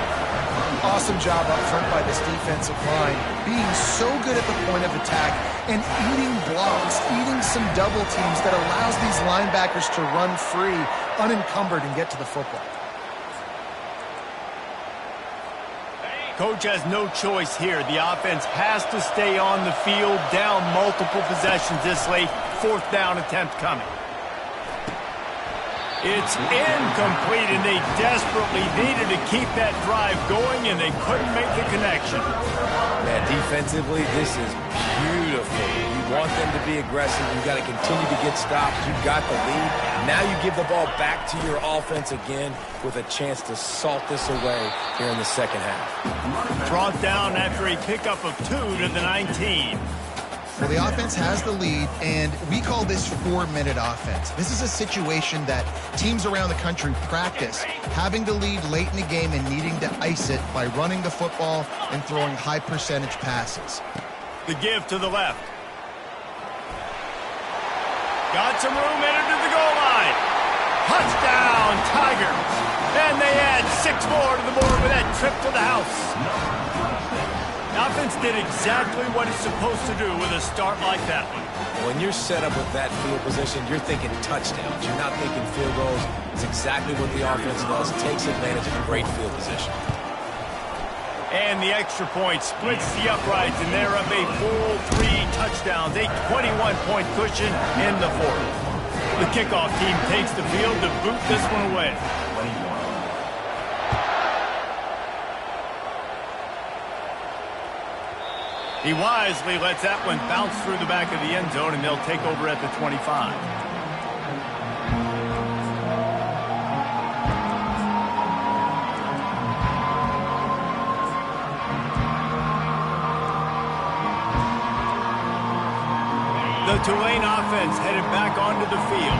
Awesome job up front by this defensive line, being so good at the point of attack and eating blocks, eating some double teams that allows these linebackers to run free, unencumbered, and get to the football. Coach has no choice here. The offense has to stay on the field, down multiple possessions this late. Fourth down attempt coming. It's incomplete, and they desperately needed to keep that drive going, and they couldn't make the connection. Yeah, defensively, this is beautiful. You want them to be aggressive. You've got to continue to get stops. You've got the lead. Now you give the ball back to your offense again with a chance to salt this away here in the second half. Brought down after a pickup of 2 to the 19. Well, the offense has the lead, and we call this 4-minute offense. This is a situation that teams around the country practice, having the lead late in the game and needing to ice it by running the football and throwing high-percentage passes. The give to the left. Got some room, entered to the goal line. Touchdown, Tigers. And they add 6 more to the board with that trip to the house. The offense did exactly what it's supposed to do with a start like that one. When you're set up with that field position, you're thinking touchdowns. You're not thinking field goals. It's exactly what the offense does. Takes advantage of a great field position. And the extra point splits the uprights, and they're up a full 3 touchdowns, a 21-point cushion in the fourth. The kickoff team takes the field to boot this one away. He wisely lets that one bounce through the back of the end zone, and they'll take over at the 25. The Tulane offense headed back onto the field.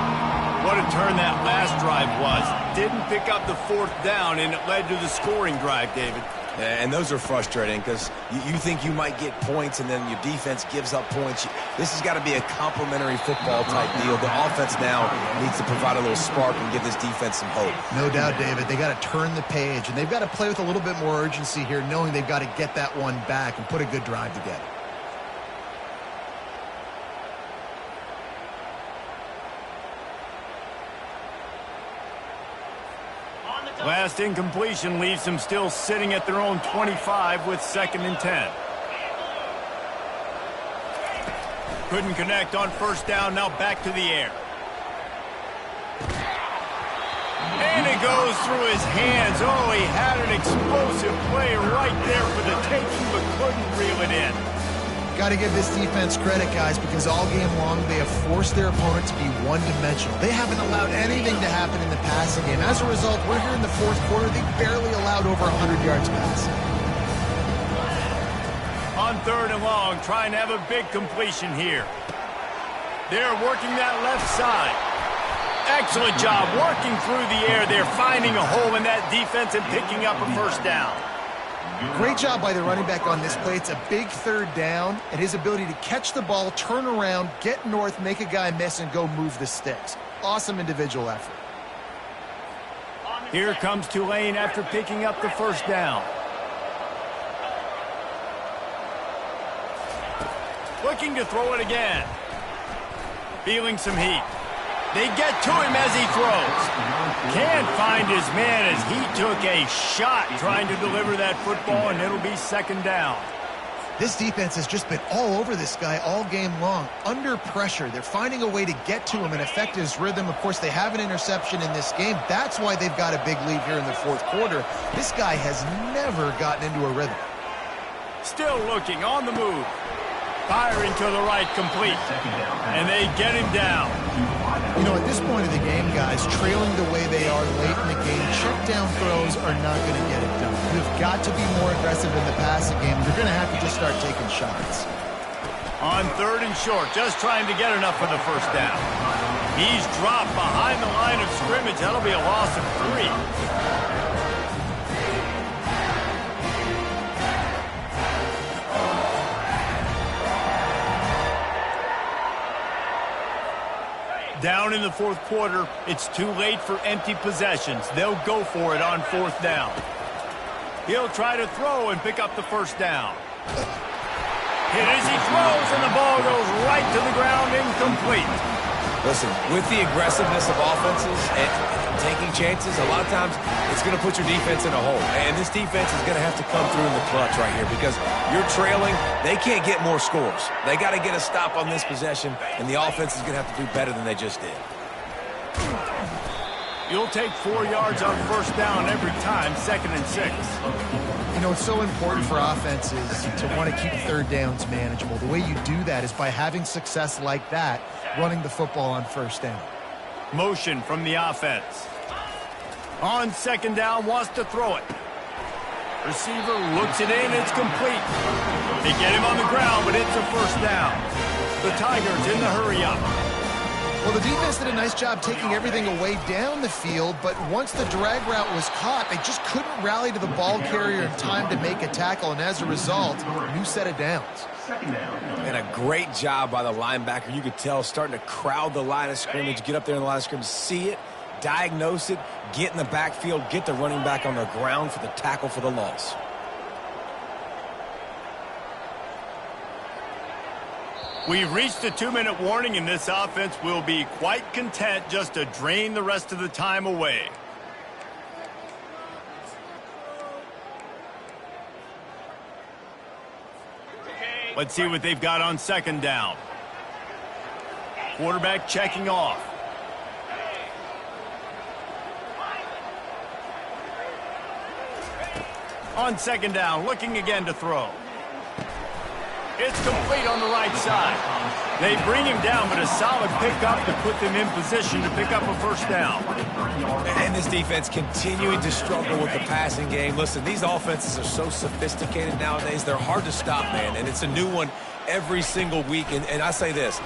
What a turn that last drive was. Didn't pick up the 4th down, and it led to the scoring drive, David. And those are frustrating because you think you might get points and then your defense gives up points. This has got to be a complementary football type deal. The offense now needs to provide a little spark and give this defense some hope. No doubt, David. They got to turn the page, and they've got to play with a little bit more urgency here, knowing they've got to get that one back and put a good drive together. Last incompletion leaves them still sitting at their own 25 with 2nd and 10. Couldn't connect on 1st down, now back to the air. And it goes through his hands. Oh, he had an explosive play right there for the taking, but couldn't reel it in. Got to give this defense credit, guys, because all game long they have forced their opponent to be one-dimensional. They haven't allowed anything to happen in the passing game. As a result, we're here in the 4th quarter. They barely allowed over 100 yards passing. On 3rd and long, trying to have a big completion here. They're working that left side. Excellent job working through the air. They're finding a hole in that defense and picking up a 1st down. Great job by the running back on this play. It's a big 3rd down, and his ability to catch the ball, turn around, get north, make a guy miss, and go move the sticks. Awesome individual effort. Here comes Tulane after picking up the first down. Looking to throw it again. Feeling some heat. They get to him as he throws. Can't find his man as he took a shot trying to deliver that football, and it'll be second down. This defense has just been all over this guy all game long. Under pressure, they're finding a way to get to him and affect his rhythm. Of course, they have an interception in this game. That's why they've got a big lead here in the fourth quarter. This guy has never gotten into a rhythm. Still looking on the move. Firing to the right, complete. And they get him down. You know, at this point of the game, guys, trailing the way they are late in the game, check down throws are not going to get it done. You've got to be more aggressive in the passing game. You're going to have to just start taking shots. On third and short, just trying to get enough for the first down. He's dropped behind the line of scrimmage. That'll be a loss of 3. Down in the fourth quarter, it's too late for empty possessions. They'll go for it on fourth down. He'll try to throw and pick up the first down. Hit as he throws, and the ball goes right to the ground, incomplete. Listen, with the aggressiveness of offenses and taking chances, a lot of times it's going to put your defense in a hole. And this defense is going to have to come through in the clutch right here because you're trailing. They can't get more scores. They got to get a stop on this possession, and the offense is going to have to do better than they just did. You'll take 4 yards on first down every time, 2nd and 6. You know, it's so important for offenses to want to keep third downs manageable. The way you do that is by having success like that, running the football on first down. Motion from the offense. On second down, wants to throw it. Receiver looks it in, it's complete. They get him on the ground, but it's a first down. The Tigers in the hurry-up. Well, the defense did a nice job taking everything away down the field, but once the drag route was caught, they just couldn't rally to the ball carrier in time to make a tackle, and as a result, a new set of downs. And a great job by the linebacker. You could tell starting to crowd the line of scrimmage, get up there in the line of scrimmage, see it, diagnose it, get in the backfield, get the running back on the ground for the tackle for the loss. We've reached the 2-minute warning, and this offense will be quite content just to drain the rest of the time away. Let's see what they've got on second down. Quarterback checking off. On second down, looking again to throw. It's complete on the right side. They bring him down, but a solid pickup to put them in position to pick up a first down. And this defense continuing to struggle with the passing game. Listen, these offenses are so sophisticated nowadays. They're hard to stop, man, and it's a new one every single week. And I say this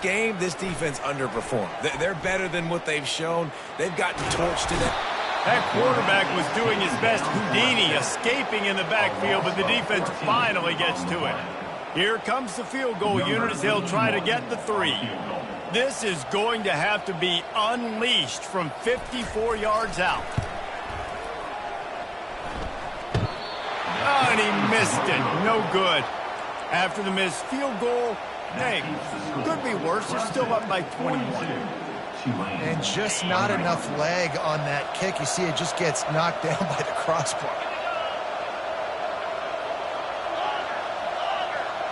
game, this defense underperformed. They're better than what they've shown. They've gotten torched today. That quarterback was doing his best Houdini, escaping in the backfield, but the defense finally gets to it. Here comes the field goal unit as they'll try to get the 3. This is going to have to be unleashed from 54 yards out. Oh, and he missed it. No good. After the missed field goal, hey, could be worse. They're still up by 21. And just not enough leg on that kick. You see it just gets knocked down by the crossbar.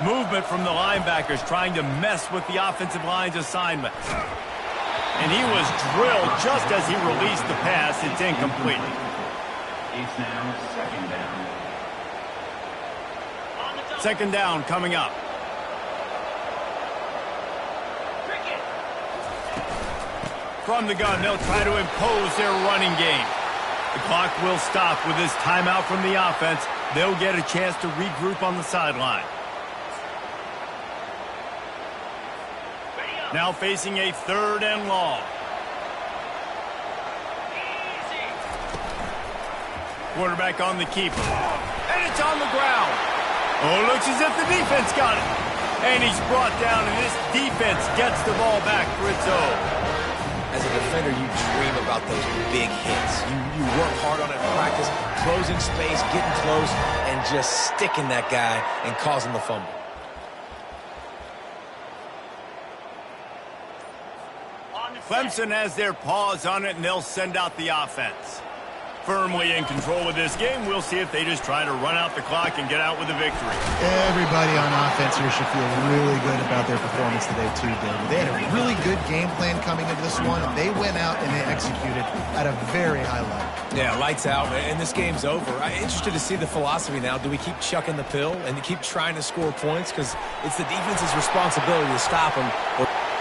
Movement from the linebackers trying to mess with the offensive line's assignment. And he was drilled just as he released the pass. It's incomplete. It's now second down. Second down coming up. From the gun, they'll try to impose their running game. The clock will stop with this timeout from the offense. They'll get a chance to regroup on the sideline. Now facing a 3rd and long. Quarterback on the keeper. And it's on the ground. Oh, looks as if the defense got it. And he's brought down, and this defense gets the ball back for its own. as a defender, you dream about those big hits. You work hard on it in practice, closing space, getting close, and just sticking that guy and causing the fumble. Clemson has their paws on it, and they'll send out the offense. Firmly in control of this game, we'll see if they just try to run out the clock and get out with a victory. Everybody on offense here should feel really good about their performance today, too, David. They had a really good game plan coming into this one. They went out and they executed at a very high level. Yeah, lights out, and this game's over. I'm interested to see the philosophy now. Do we keep chucking the pill and keep trying to score points? Because it's the defense's responsibility to stop them.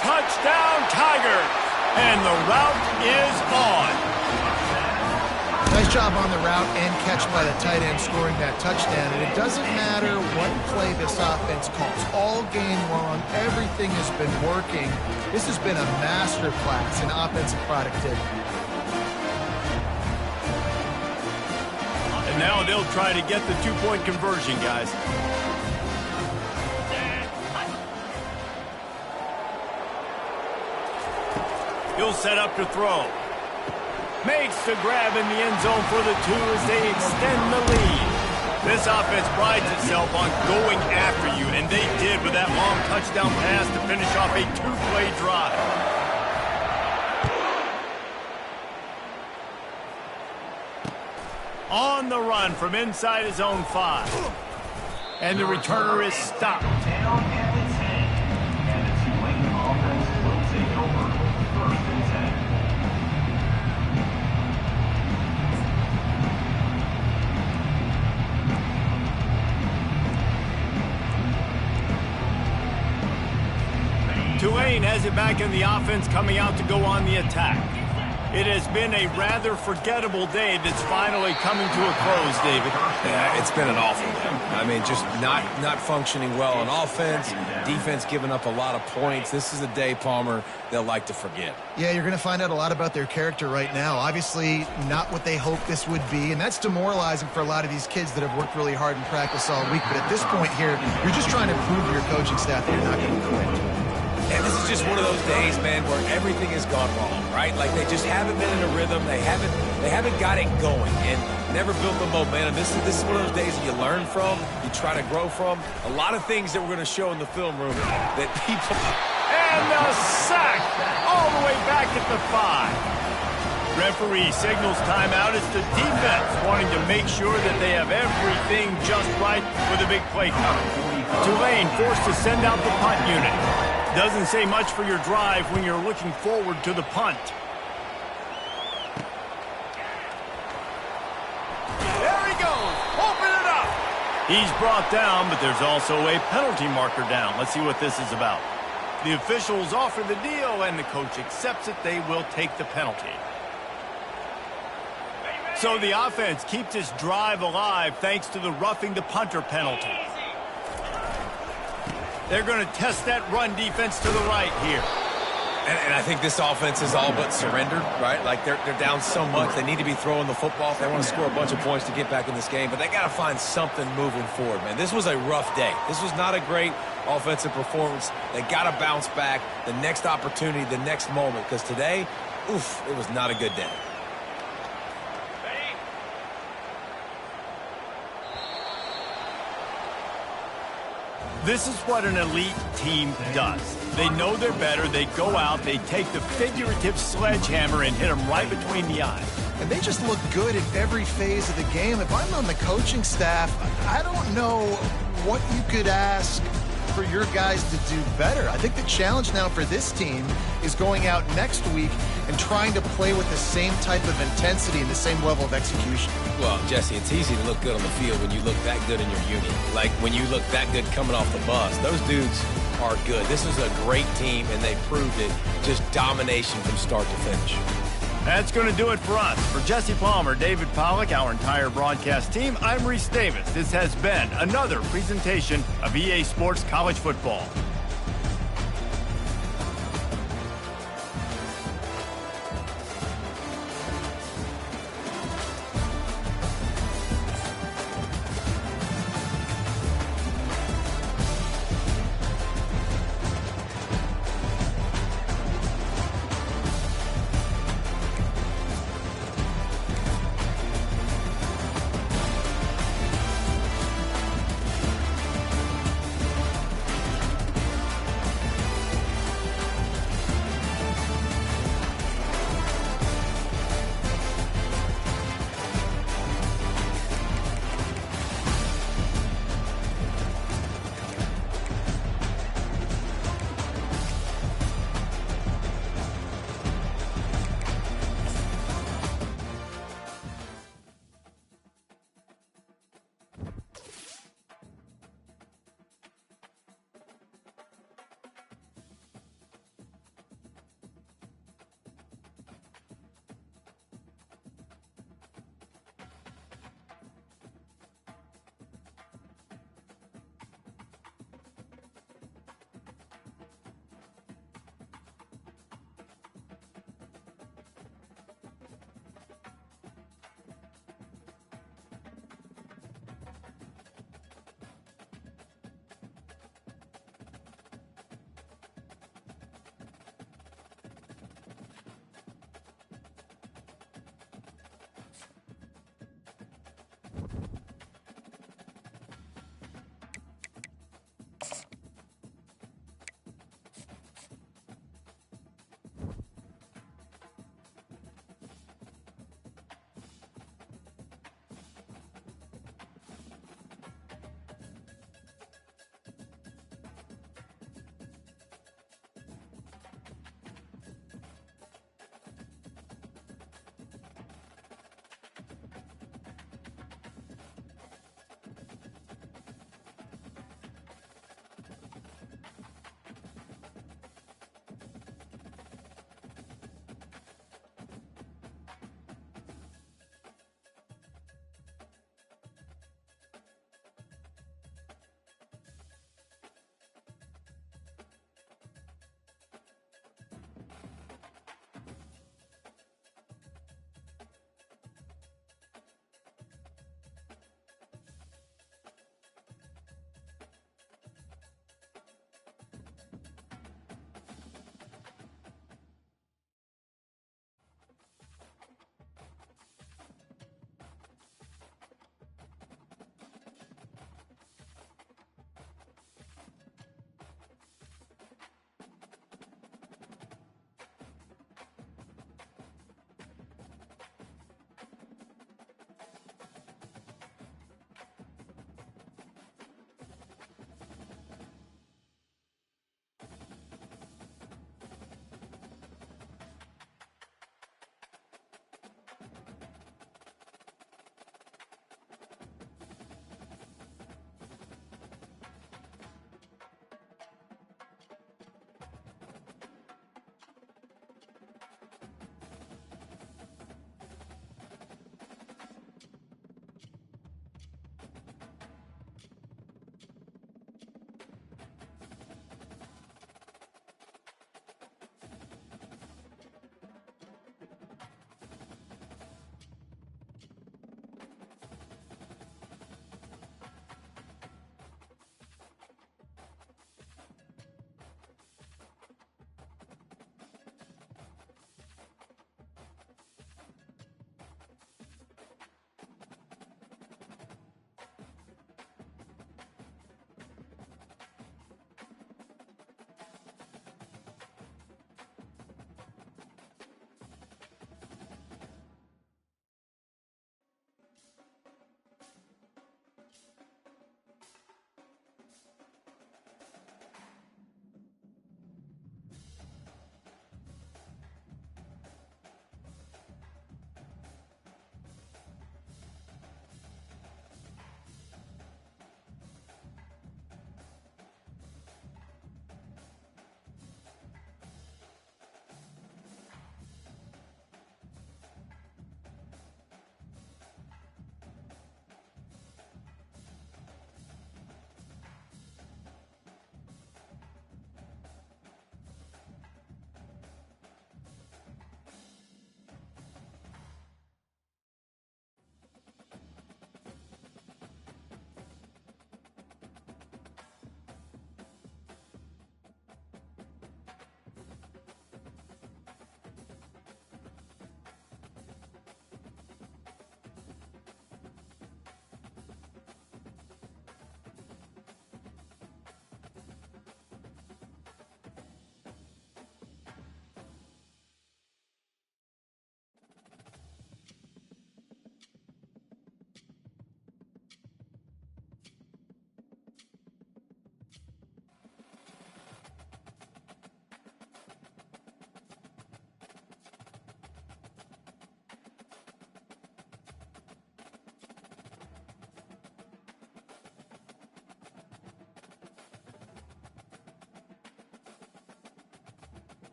Touchdown, Tigers! And the route is on. Nice job on the route and catch by the tight end scoring that touchdown. And it doesn't matter what play this offense calls. All game long, everything has been working. This has been a master class in offensive productivity. And now they'll try to get the two-point conversion, guys. He'll set up to throw. Makes the grab in the end zone for the 2 as they extend the lead. This offense prides itself on going after you, and they did with that long touchdown pass to finish off a two-play drive. On the run from inside his own 5. And the returner is stopped. Down at the 10. And the Tulane offense will take over 1st and 10. Tulane has it back in the offense, coming out to go on the attack. It has been a rather forgettable day that's finally coming to a close, David. Yeah, it's been an awful day. I mean, just not functioning well on offense, defense giving up a lot of points. This is a day, Palmer, they'll like to forget. Yeah, you're going to find out a lot about their character right now. Obviously, not what they hoped this would be, and that's demoralizing for a lot of these kids that have worked really hard in practice all week. But at this point here, you're just trying to prove to your coaching staff that you're not going to quit. And this is just one of those days, man, where everything has gone wrong, right? Like they just haven't been in a rhythm. They haven't got it going and never built the momentum. This is one of those days that you learn from, you try to grow from. A lot of things that we're going to show in the film room that people... And a sack all the way back at the 5. Referee signals timeout. It's the defense wanting to make sure that they have everything just right with a big play coming. Tulane forced to send out the punt unit. Doesn't say much for your drive when you're looking forward to the punt. There he goes. Open it up. He's brought down, but there's also a penalty marker down. Let's see what this is about. The officials offer the deal, and the coach accepts it. They will take the penalty. So the offense keeps its drive alive thanks to the roughing the punter penalty. They're going to test that run defense to the right here. And I think this offense is all but surrendered, right? Like they're down so much. They need to be throwing the football if they want to score a bunch of points to get back in this game. But they got to find something moving forward, man. This was a rough day. This was not a great offensive performance. They got to bounce back the next opportunity, the next moment. Because today, oof, it was not a good day. This is what an elite team does. They know they're better. They go out. They take the figurative sledgehammer and hit them right between the eyes. And they just look good in every phase of the game. If I'm on the coaching staff, I don't know what you could ask for your guys to do better. I think the challenge now for this team is going out next week and trying to play with the same type of intensity and the same level of execution. Well, Jesse, it's easy to look good on the field when you look that good in your unit. Like when you look that good coming off the bus. Those dudes are good. This is a great team, and they proved it. Just domination from start to finish. That's going to do it for us. For Jesse Palmer, David Pollack, our entire broadcast team, I'm Reese Davis. This has been another presentation of EA Sports College Football.